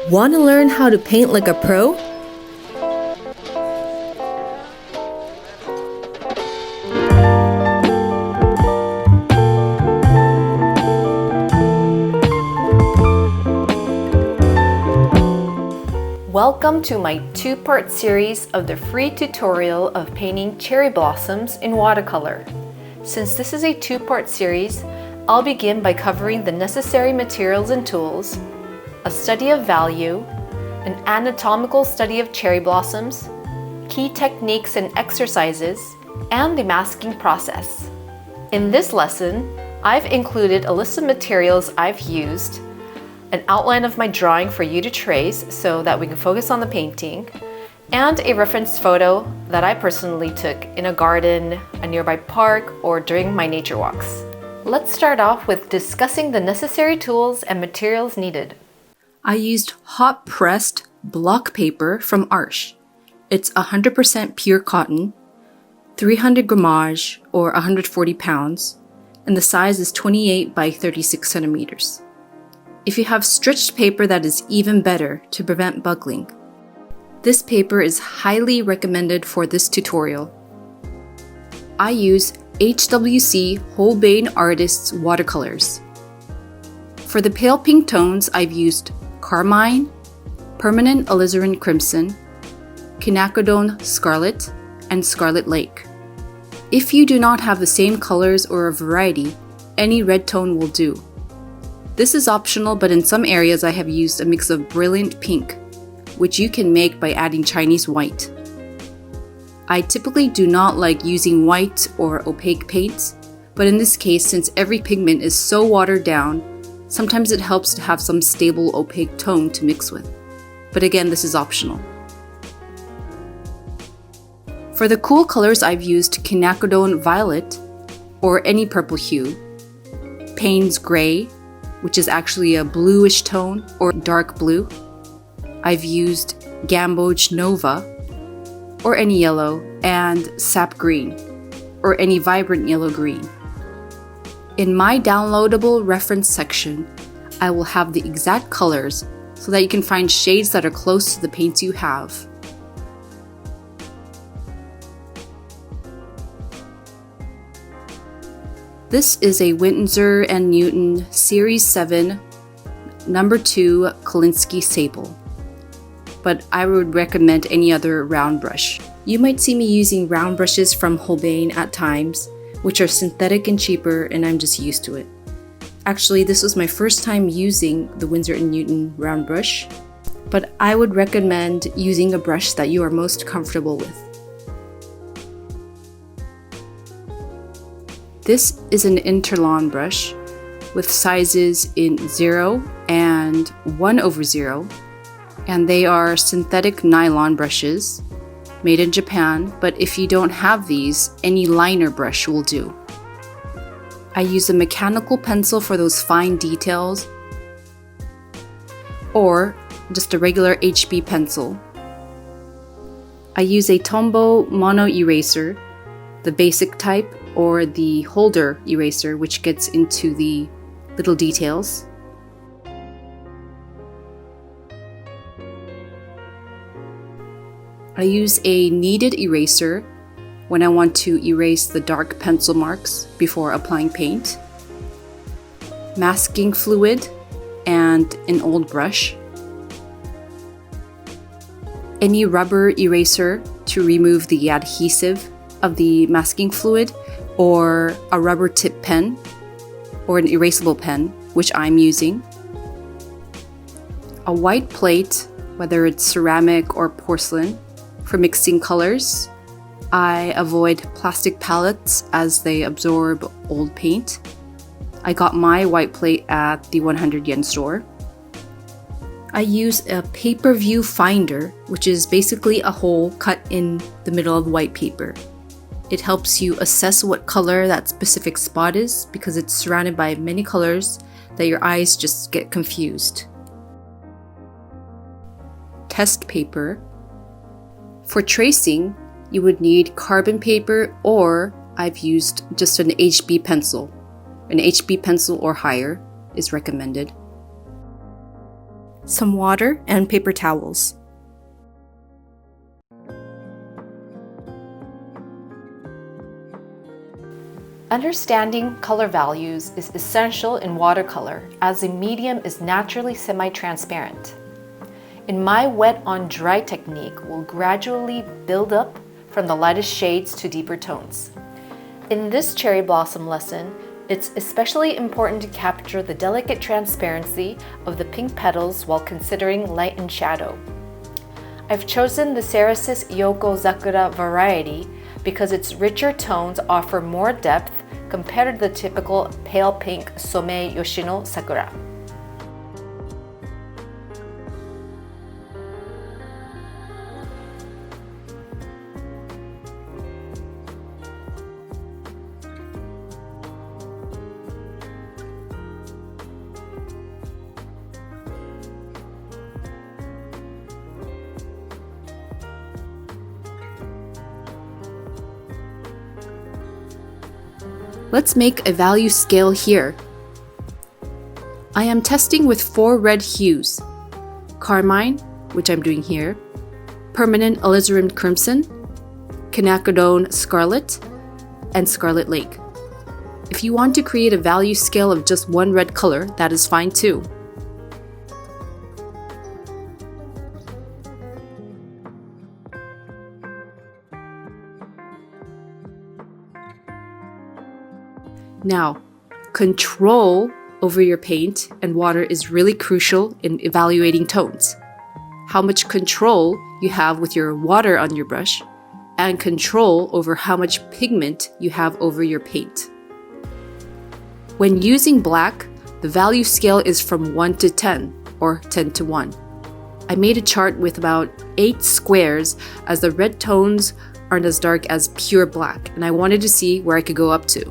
Want to learn how to paint like a pro? Welcome to my two-part series of the free tutorial of painting cherry blossoms in watercolor. Since this is a two-part series, I'll begin by covering the necessary materials and tools, a study of value, an anatomical study of cherry blossoms, key techniques and exercises, and the masking process. In this lesson, I've included a list of materials I've used, an outline of my drawing for you to trace so that we can focus on the painting, and a reference photo that I personally took in a garden, a nearby park, or during my nature walks. Let's start off with discussing the necessary tools and materials needed. I used hot-pressed block paper from Arches. It's 100% pure cotton, 300 grammage or 140 pounds, and the size is 28 by 36 centimeters. If you have stretched paper, that is even better to prevent buckling. This paper is highly recommended for this tutorial. I use HWC Holbein Artists watercolors. For the pale pink tones, I've used Carmine, Permanent Alizarin Crimson, Quinacridone Scarlet, and Scarlet Lake. If you do not have the same colors or a variety, any red tone will do. This is optional, but in some areas I have used a mix of brilliant pink, which you can make by adding Chinese white. I typically do not like using white or opaque paints, but in this case, since every pigment is so watered down, sometimes it helps to have some stable opaque tone to mix with. But again, this is optional. For the cool colors, I've used Quinacridone Violet, or any purple hue, Payne's Gray, which is actually a bluish tone, or dark blue. I've used Gamboge Nova, or any yellow, and Sap Green, or any vibrant yellow-green. In my downloadable reference section, I will have the exact colors so that you can find shades that are close to the paints you have. This is a Winsor & Newton Series 7 No. 2 Kolinsky Sable, but I would recommend any other round brush. You might see me using round brushes from Holbein at times, which are synthetic and cheaper, and I'm just used to it. Actually, this was my first time using the Winsor & Newton round brush, but I would recommend using a brush that you are most comfortable with. This is an Interlawn brush with sizes in 0 and 1/0, and they are synthetic nylon brushes made in Japan, but if you don't have these, any liner brush will do. I use a mechanical pencil for those fine details, or just a regular HB pencil. I use a Tombow mono eraser, the basic type, or the holder eraser, which gets into the little details. I use a kneaded eraser when I want to erase the dark pencil marks before applying paint, masking fluid, and an old brush, any rubber eraser to remove the adhesive of the masking fluid, or a rubber tip pen, or an erasable pen, which I'm using, a white plate, whether it's ceramic or porcelain, for mixing colors. I avoid plastic palettes as they absorb old paint. I got my white plate at the 100 yen store. I use a paper view finder, which is basically a hole cut in the middle of white paper. It helps you assess what color that specific spot is because it's surrounded by many colors that your eyes just get confused. Test paper. For tracing, you would need carbon paper, or I've used just an HB pencil. An HB pencil or higher is recommended. some water, and paper towels. Understanding color values is essential in watercolor as the medium is naturally semi-transparent. In my wet-on-dry technique will gradually build up from the lightest shades to deeper tones. In this cherry blossom lesson, it's especially important to capture the delicate transparency of the pink petals while considering light and shadow. I've chosen the Ceresis Yoko Sakura variety because its richer tones offer more depth compared to the typical pale pink Some Yoshino Sakura. Let's make a value scale here. I am testing with 4 red hues: Carmine, which I'm doing here, Permanent Alizarin Crimson, Quinacridone Scarlet, and Scarlet Lake. If you want to create a value scale of just one red color, that is fine too. Now, control over your paint and water is really crucial in evaluating tones. How much control you have with your water on your brush, and control over how much pigment you have over your paint. When using black, the value scale is from 1 to 10, or 10 to 1. I made a chart with about 8 squares as the red tones aren't as dark as pure black, and I wanted to see where I could go up to.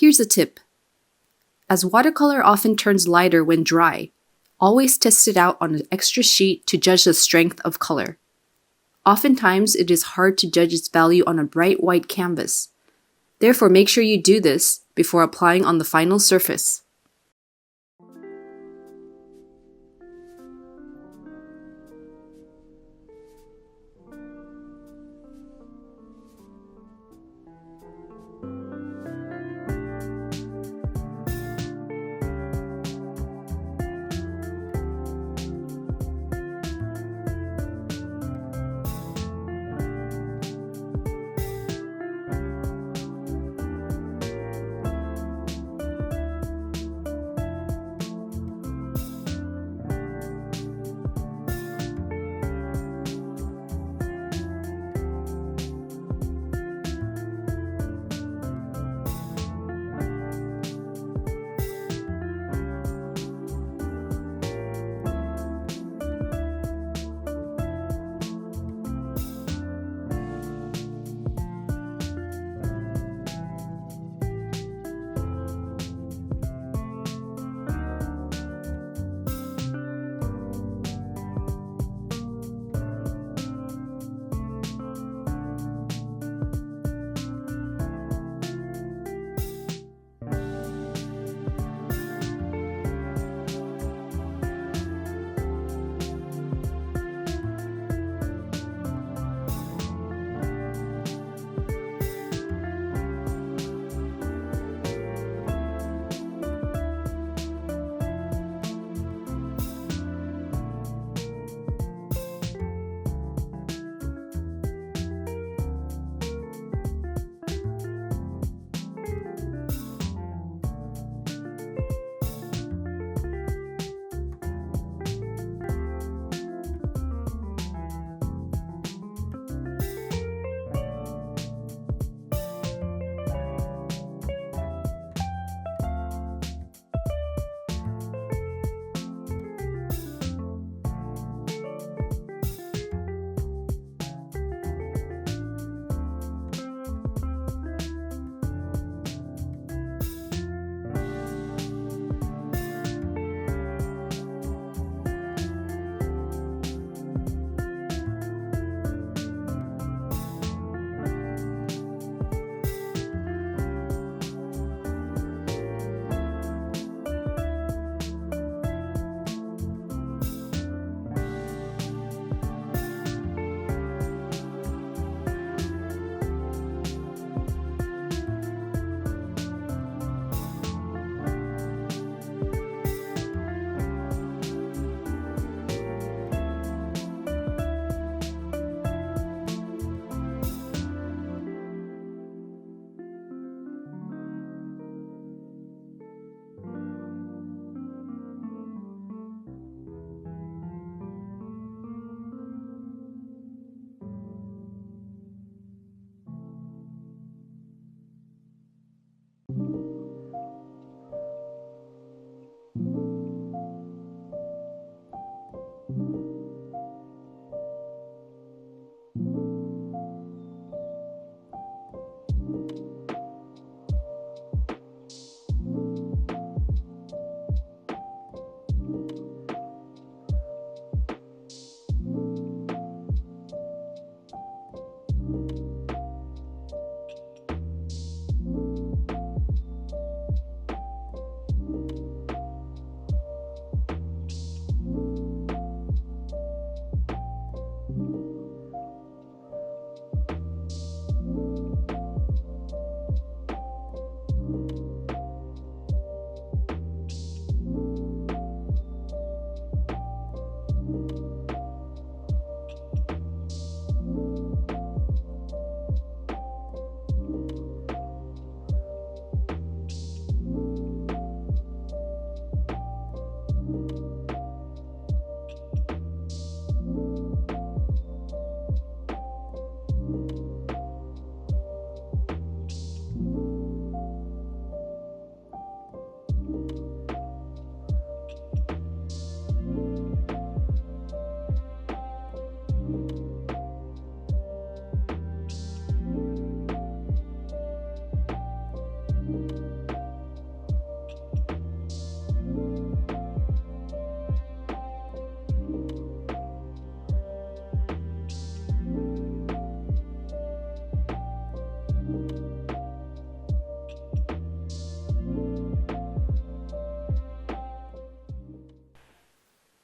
Here's a tip. As watercolor often turns lighter when dry, always test it out on an extra sheet to judge the strength of color. Oftentimes, it is hard to judge its value on a bright white canvas. Therefore, make sure you do this before applying on the final surface.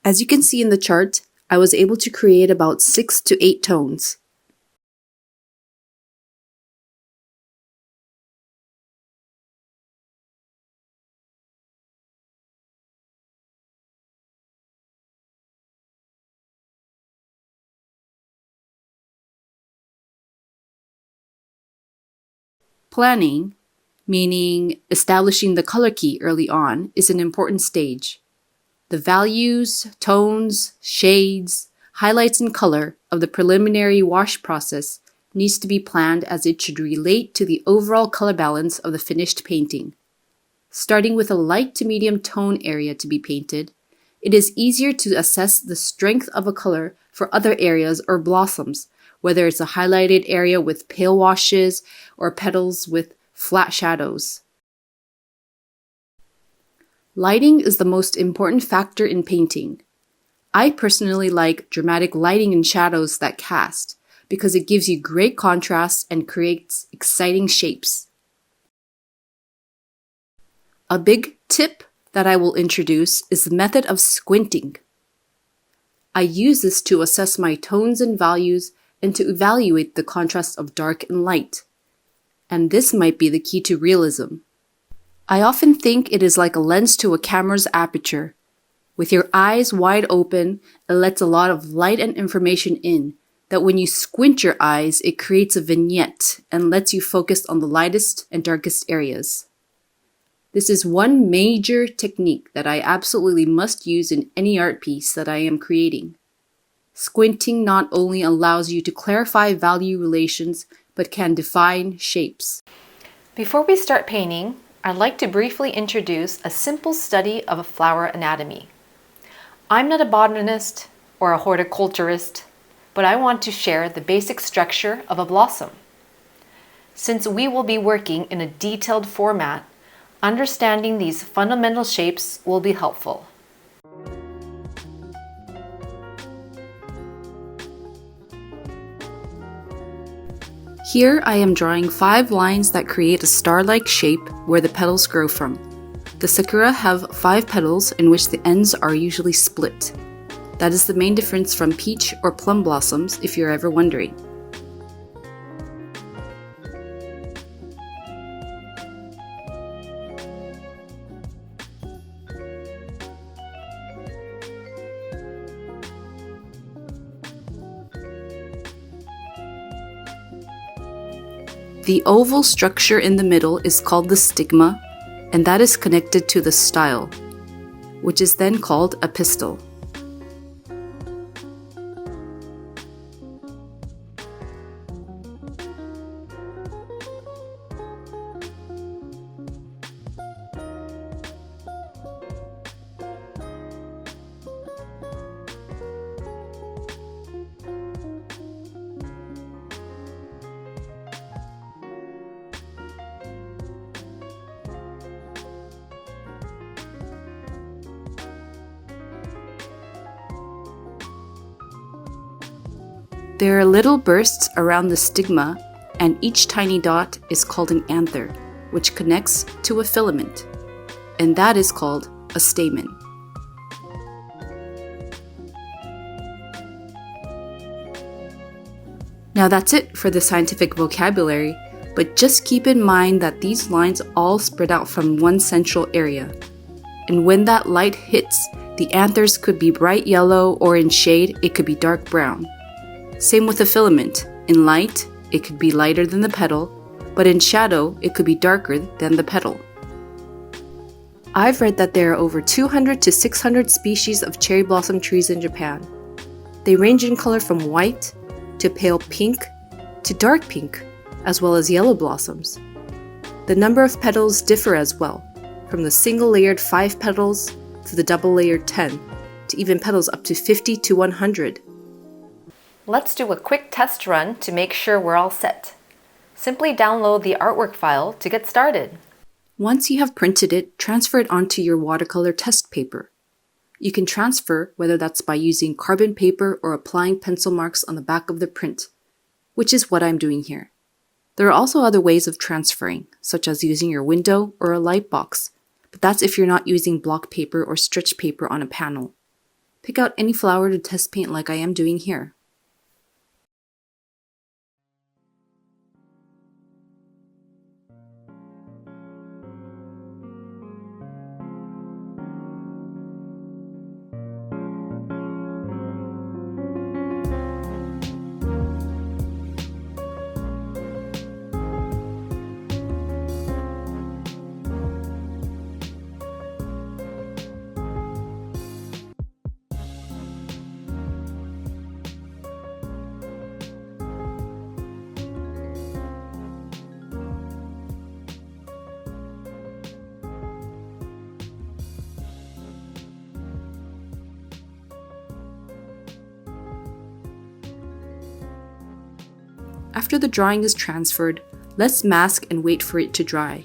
As you can see in the chart, I was able to create about 6 to 8 tones. Planning, meaning establishing the color key early on, is an important stage. The values, tones, shades, highlights, and color of the preliminary wash process needs to be planned as it should relate to the overall color balance of the finished painting. Starting with a light to medium tone area to be painted, it is easier to assess the strength of a color for other areas or blossoms, whether it's a highlighted area with pale washes or petals with flat shadows. Lighting is the most important factor in painting. I personally like dramatic lighting and shadows that cast because it gives you great contrast and creates exciting shapes. A big tip that I will introduce is the method of squinting. I use this to assess my tones and values and to evaluate the contrast of dark and light. And this might be the key to realism. I often think it is like a lens to a camera's aperture. With your eyes wide open, it lets a lot of light and information in, that when you squint your eyes, it creates a vignette and lets you focus on the lightest and darkest areas. This is one major technique that I absolutely must use in any art piece that I am creating. Squinting not only allows you to clarify value relations, but can define shapes. Before we start painting, I'd like to briefly introduce a simple study of a flower anatomy. I'm not a botanist or a horticulturist, but I want to share the basic structure of a blossom. Since we will be working in a detailed format, understanding these fundamental shapes will be helpful. Here I am drawing 5 lines that create a star-like shape where the petals grow from. The sakura have 5 petals in which the ends are usually split. That is the main difference from peach or plum blossoms, if you're ever wondering. The oval structure in the middle is called the stigma, and that is connected to the style, which is then called a pistil. There are little bursts around the stigma, and each tiny dot is called an anther, which connects to a filament, and that is called a stamen. Now that's it for the scientific vocabulary, but just keep in mind that these lines all spread out from one central area. And when that light hits, the anthers could be bright yellow, or in shade, it could be dark brown. Same with the filament. In light, it could be lighter than the petal, but in shadow, it could be darker than the petal. I've read that there are over 200 to 600 species of cherry blossom trees in Japan. They range in color from white to pale pink to dark pink, as well as yellow blossoms. The number of petals differ as well, from the single layered 5 petals to the double layered 10, to even petals up to 50 to 100. Let's do a quick test run to make sure we're all set. Simply download the artwork file to get started. Once you have printed it, transfer it onto your watercolor test paper. You can transfer whether that's by using carbon paper or applying pencil marks on the back of the print, which is what I'm doing here. There are also other ways of transferring, such as using your window or a light box, but that's if you're not using block paper or stretch paper on a panel. Pick out any flower to test paint like I am doing here. After the drawing is transferred, let's mask and wait for it to dry.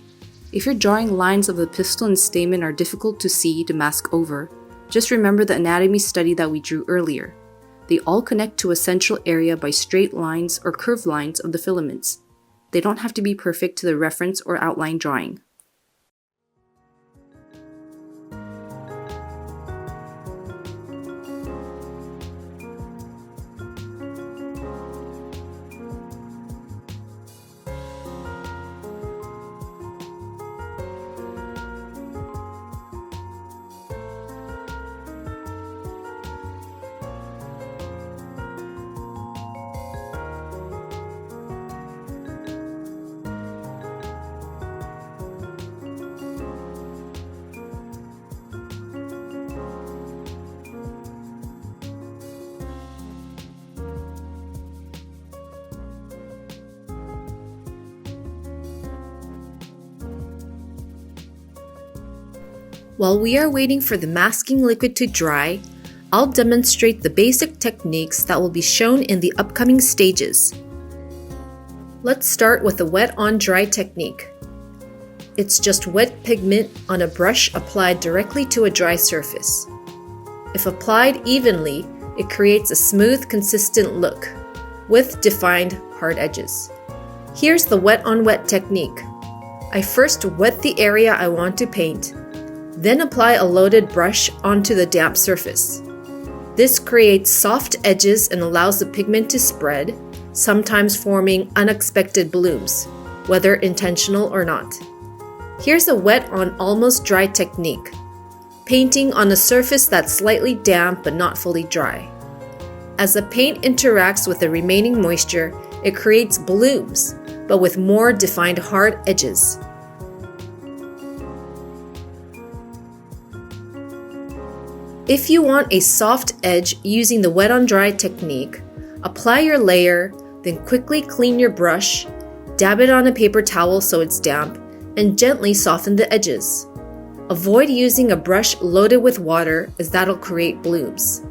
If your drawing lines of the pistil and stamen are difficult to see to mask over, just remember the anatomy study that we drew earlier. They all connect to a central area by straight lines or curved lines of the filaments. They don't have to be perfect to the reference or outline drawing. While we are waiting for the masking liquid to dry, I'll demonstrate the basic techniques that will be shown in the upcoming stages. Let's start with the wet on dry technique. It's just wet pigment on a brush applied directly to a dry surface. If applied evenly, it creates a smooth, consistent look with defined hard edges. Here's the wet on wet technique. I first wet the area I want to paint, then apply a loaded brush onto the damp surface. This creates soft edges and allows the pigment to spread, sometimes forming unexpected blooms, whether intentional or not. Here's a wet on almost dry technique, painting on a surface that's slightly damp but not fully dry. As the paint interacts with the remaining moisture, it creates blooms, but with more defined hard edges. If you want a soft edge using the wet on dry technique, apply your layer, then quickly clean your brush, dab it on a paper towel so it's damp, and gently soften the edges. Avoid using a brush loaded with water as that'll create blooms.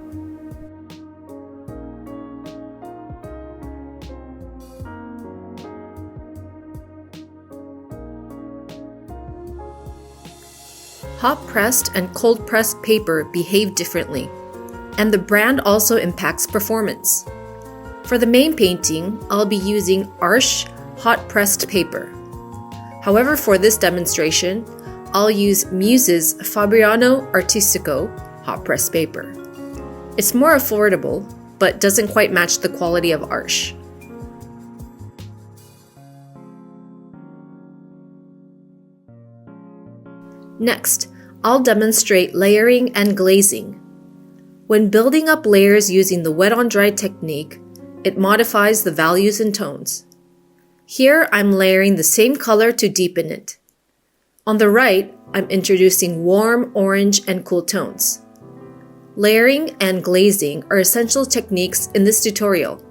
Hot-pressed and cold-pressed paper behave differently, and the brand also impacts performance. For the main painting, I'll be using Arches hot-pressed paper. However, for this demonstration, I'll use Muse's Fabriano Artistico hot-pressed paper. It's more affordable, but doesn't quite match the quality of Arches. Next, I'll demonstrate layering and glazing. When building up layers using the wet on dry technique, it modifies the values and tones. Here, I'm layering the same color to deepen it. On the right, I'm introducing warm orange and cool tones. Layering and glazing are essential techniques in this tutorial.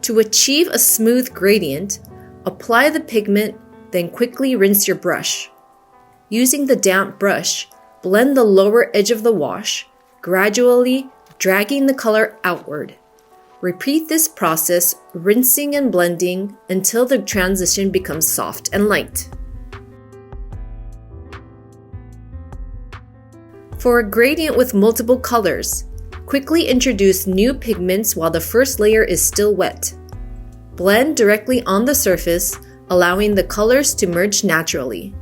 To achieve a smooth gradient, apply the pigment, then quickly rinse your brush. Using the damp brush, blend the lower edge of the wash, gradually dragging the color outward. Repeat this process, rinsing and blending until the transition becomes soft and light. For a gradient with multiple colors, quickly introduce new pigments while the first layer is still wet. Blend directly on the surface, allowing the colors to merge naturally.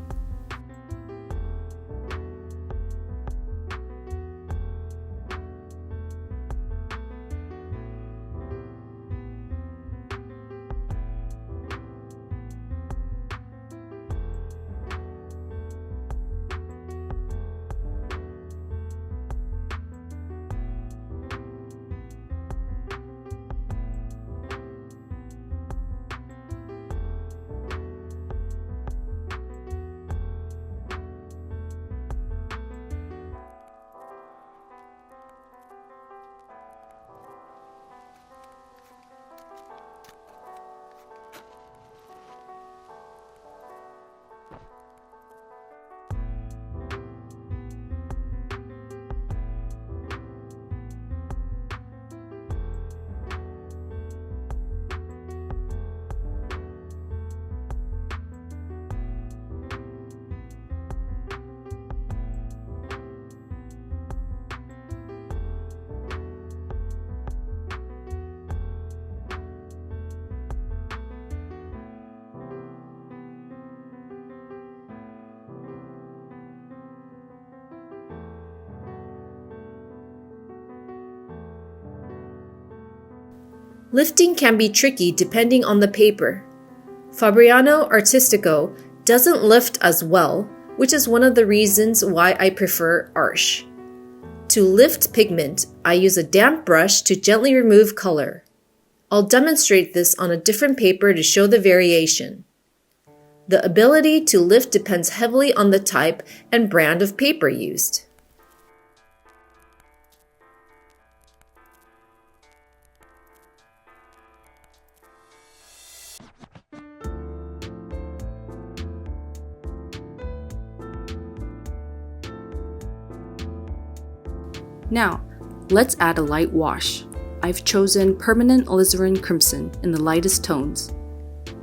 Lifting can be tricky depending on the paper. Fabriano Artistico doesn't lift as well, which is one of the reasons why I prefer Arches. To lift pigment, I use a damp brush to gently remove color. I'll demonstrate this on a different paper to show the variation. The ability to lift depends heavily on the type and brand of paper used. Now, let's add a light wash. I've chosen Permanent Alizarin Crimson in the lightest tones.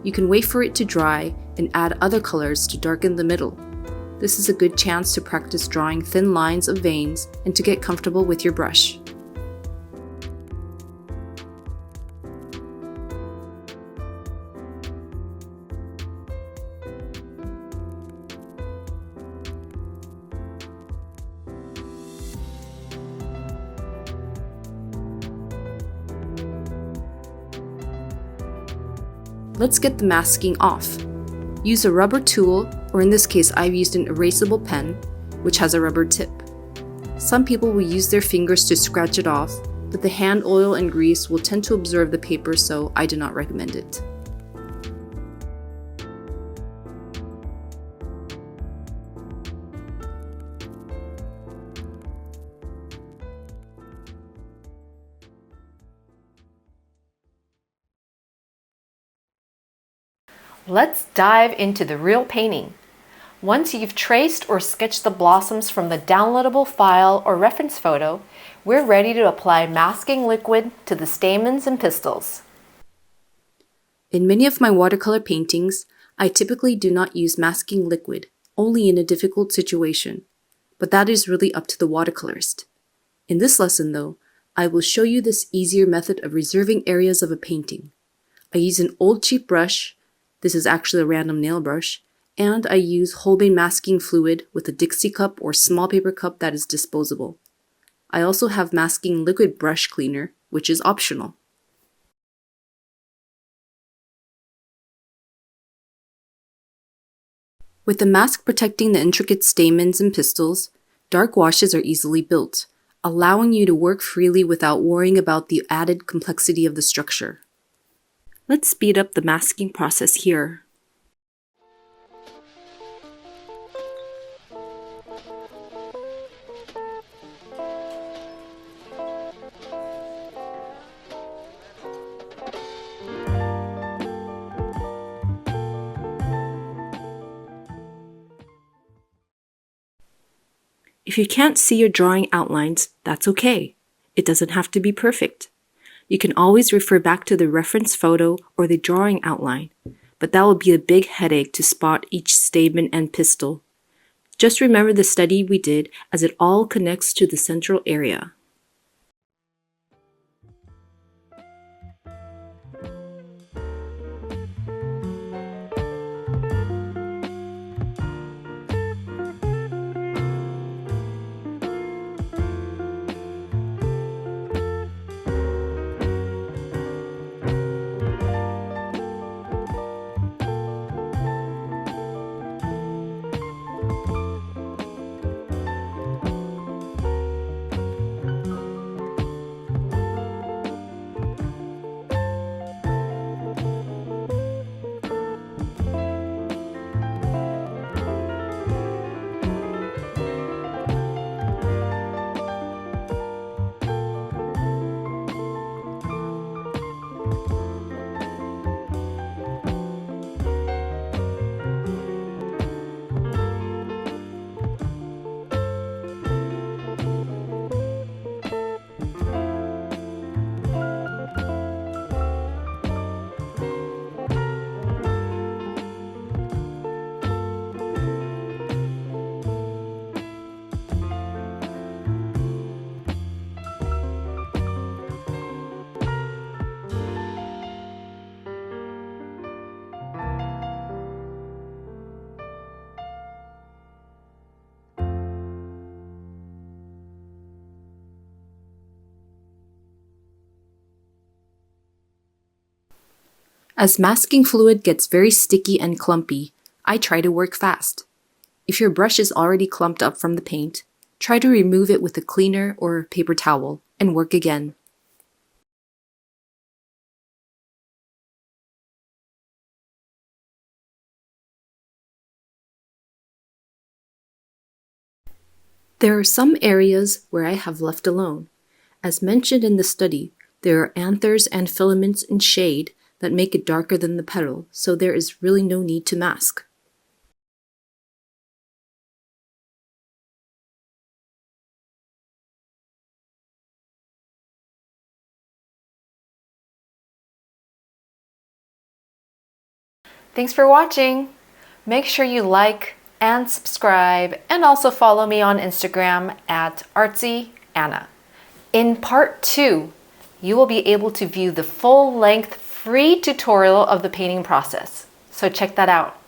You can wait for it to dry and add other colors to darken the middle. This is a good chance to practice drawing thin lines of veins and to get comfortable with your brush. Let's get the masking off. Use a rubber tool, or in this case I've used an erasable pen, which has a rubber tip. Some people will use their fingers to scratch it off, but the hand oil and grease will tend to absorb the paper, so I do not recommend it. Let's dive into the real painting. Once you've traced or sketched the blossoms from the downloadable file or reference photo, we're ready to apply masking liquid to the stamens and pistils. In many of my watercolor paintings, I typically do not use masking liquid, only in a difficult situation, but that is really up to the watercolorist. In this lesson though, I will show you this easier method of reserving areas of a painting. I use an old cheap brush. This is actually a random nail brush, and I use Holbein masking fluid with a Dixie cup or small paper cup that is disposable. I also have masking liquid brush cleaner, which is optional. With the mask protecting the intricate stamens and pistils, dark washes are easily built, allowing you to work freely without worrying about the added complexity of the structure. Let's speed up the masking process here. If you can't see your drawing outlines, that's okay. It doesn't have to be perfect. You can always refer back to the reference photo or the drawing outline, but that will be a big headache to spot each stamen and pistil. Just remember the study we did, as it all connects to the central area. As masking fluid gets very sticky and clumpy, I try to work fast. If your brush is already clumped up from the paint, try to remove it with a cleaner or paper towel and work again. There are some areas where I have left alone. As mentioned in the study, there are anthers and filaments in shade that make it darker than the petal, so there is really no need to mask. Thanks for watching! Make sure you like and subscribe, and also follow me on Instagram at artsyanna. In part 2, you will be able to view the full-length free tutorial of the painting process, so check that out.